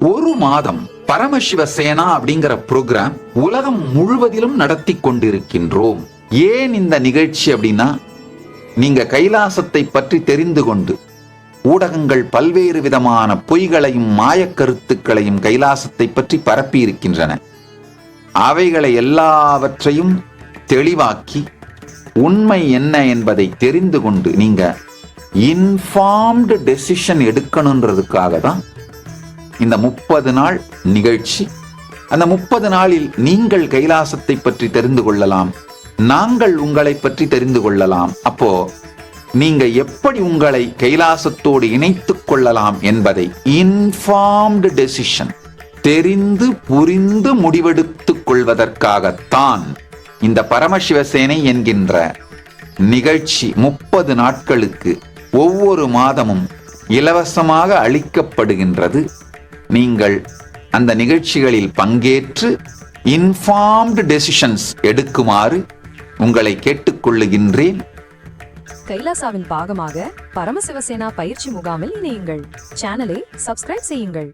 ஒரு மாதம் பரமசிவசேனா அப்படிங்கிற புரோகிராம் உலகம் முழுவதிலும் நடத்தி கொண்டிருக்கின்றோம். ஏன் இந்த நிகழ்ச்சி அப்படின்னா, நீங்க கைலாசத்தை பற்றி தெரிந்து கொண்டு ஊடகங்கள் பல்வேறு விதமான பொய்களையும் மாயக்கருத்துக்களையும் கைலாசத்தை பற்றி பரப்பி இருக்கின்றன. அவைகளை எல்லாவற்றையும் தெளிவாக்கி உண்மை என்ன என்பதை தெரிந்து கொண்டு நீங்க இன்ஃபார்ம்டு டெசிஷன் எடுக்கணுன்றதுக்காக தான் இந்த 30 நாள் நிகழ்ச்சி. அந்த 30 நாளில் நீங்கள் கைலாசத்தை பற்றி தெரிந்து கொள்ளலாம், நாங்கள் உங்களை பற்றி தெரிந்து கொள்ளலாம். அப்போ நீங்க எப்படி உங்களை கைலாசத்தோடு இணைத்துக் கொள்ளலாம் என்பதை இன்ஃபார்ம்டு டெசிஷன், தெரிந்து புரிந்து முடிவெடுத்துக் கொள்வதற்காகத்தான் இந்த பரமசிவசேனை என்கின்ற நிகழ்ச்சி 30 நாட்களுக்கு ஒவ்வொரு மாதமும் இலவசமாக அளிக்கப்படுகின்றது. நீங்கள் அந்த நிகழ்ச்சிகளில் பங்கேற்று இன்ஃபார்ம்டு டெசிஷன்ஸ் எடுக்குமாறு உங்களை கேட்டுக்கொள்ளுகின்றேன். கைலாசாவின் பாகமாக பரமசிவசேனா பயிற்சி முகாமில் இணையுங்கள். சேனலை சப்ஸ்கிரைப் செய்யுங்கள்.